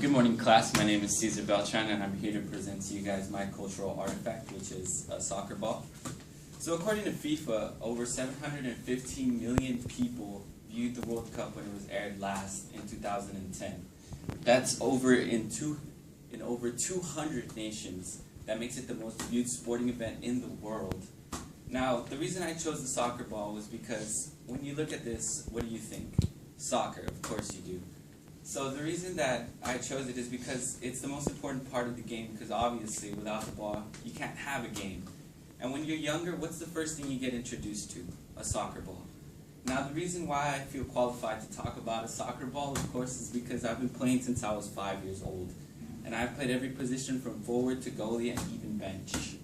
Good morning, class. My name is Cesar Beltran, and I'm here to present to you guys my cultural artifact, which is a soccer ball. So according to FIFA, over 715 million people viewed the World Cup when it was aired last in 2010. That's over in over 200 nations. That makes it the most viewed sporting event in the world. Now, the reason I chose the soccer ball was because when you look at this, what do you think? Soccer, of course you do. So the reason that I chose it is because it's the most important part of the game, because obviously without the ball, you can't have a game. And when you're younger, what's the first thing you get introduced to? A soccer ball. Now the reason why I feel qualified to talk about a soccer ball, of course, is because I've been playing since I was 5 years old. And I've played every position from forward to goalie and even bench.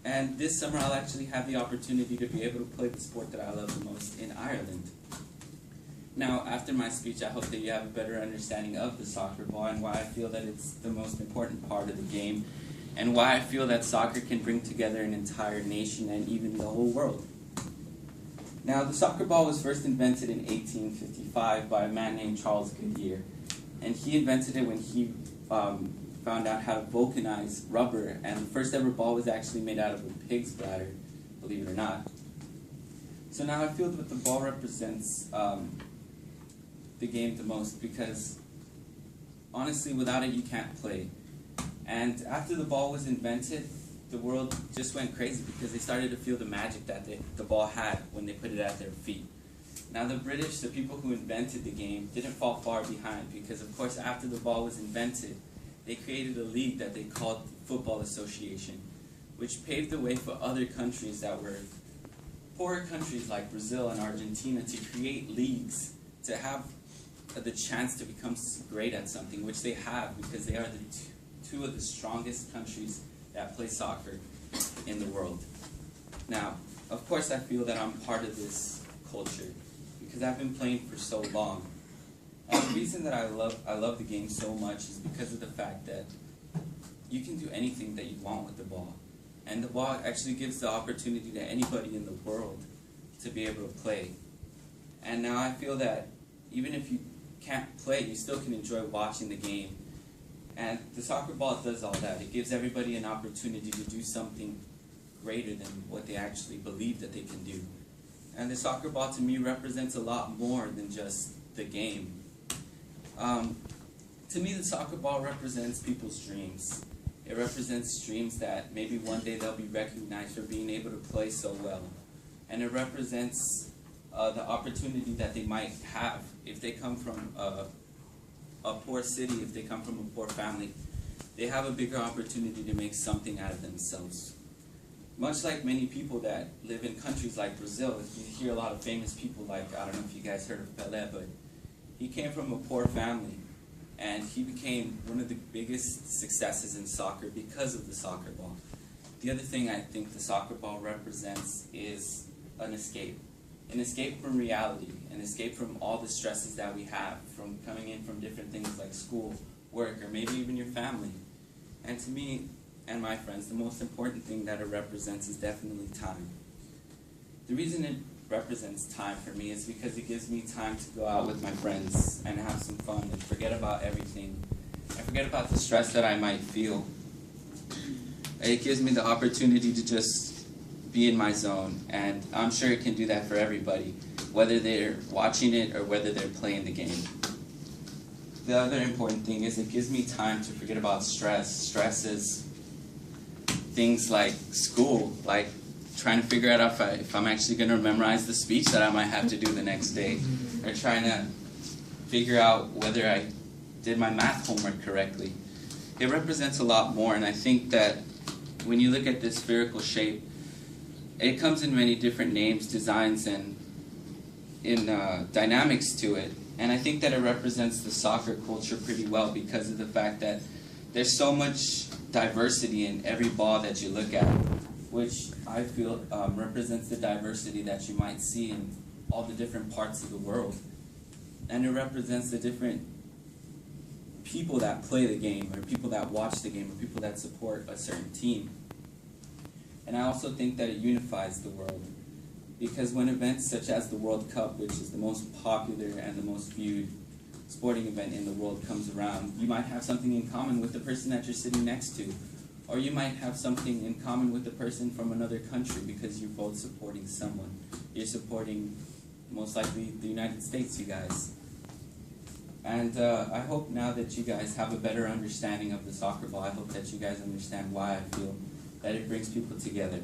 And this summer I'll actually have the opportunity to be able to play the sport that I love the most in Ireland. Now, after my speech, I hope that you have a better understanding of the soccer ball and why I feel that it's the most important part of the game, and why I feel that soccer can bring together an entire nation and even the whole world. Now, the soccer ball was first invented in 1855 by a man named Charles Goodyear, and he invented it when he found out how to vulcanize rubber, and the first ever ball was actually made out of a pig's bladder, believe it or not. So now I feel that the ball represents the game the most, because honestly without it you can't play. And after the ball was invented, the world just went crazy because they started to feel the magic that the ball had when they put it at their feet. Now the British, the people who invented the game, didn't fall far behind, because of course after the ball was invented, they created a league that they called the Football Association, which paved the way for other countries that were poorer countries like Brazil and Argentina to create leagues to have the chance to become great at something, which they have, because they are two of the strongest countries that play soccer in the world. Now, of course I feel that I'm part of this culture because I've been playing for so long. And the reason that I love the game so much is because of the fact that you can do anything that you want with the ball. And the ball actually gives the opportunity to anybody in the world to be able to play. And now I feel that even if you can't play, you still can enjoy watching the game. And the soccer ball does all that. It gives everybody an opportunity to do something greater than what they actually believe that they can do. And the soccer ball to me represents a lot more than just the game. To me, the soccer ball represents people's dreams. It represents dreams that maybe one day they'll be recognized for being able to play so well. And it represents the opportunity that they might have if they come from a poor city, if they come from a poor family. They have a bigger opportunity to make something out of themselves. Much like many people that live in countries like Brazil, you hear a lot of famous people like, I don't know if you guys heard of Pelé, but he came from a poor family. And he became one of the biggest successes in soccer because of the soccer ball. The other thing I think the soccer ball represents is an escape. An escape from reality, an escape from all the stresses that we have, from coming in from different things like school, work, or maybe even your family. And to me and my friends, the most important thing that it represents is definitely time. The reason it represents time for me is because it gives me time to go out with my friends and have some fun and forget about everything. I forget about the stress that I might feel. It gives me the opportunity to just be in my zone, and I'm sure it can do that for everybody, whether they're watching it or whether they're playing the game. The other important thing is it gives me time to forget about stress. Stress is things like school, like trying to figure out if I'm actually going to memorize the speech that I might have to do the next day, or trying to figure out whether I did my math homework correctly. It represents a lot more, and I think that when you look at this spherical shape, it comes in many different names, designs, and in dynamics to it. And I think that it represents the soccer culture pretty well because of the fact that there's so much diversity in every ball that you look at, which I feel represents the diversity that you might see in all the different parts of the world. And it represents the different people that play the game, or people that watch the game, or people that support a certain team. And I also think that it unifies the world, because when events such as the World Cup, which is the most popular and the most viewed sporting event in the world comes around. You might have something in common with the person that you're sitting next to. Or you might have something in common with the person from another country because you're both supporting someone. You're supporting, most likely, the United States, you guys. And I hope now that you guys have a better understanding of the soccer ball, I hope that you guys understand why I feel that it brings people together.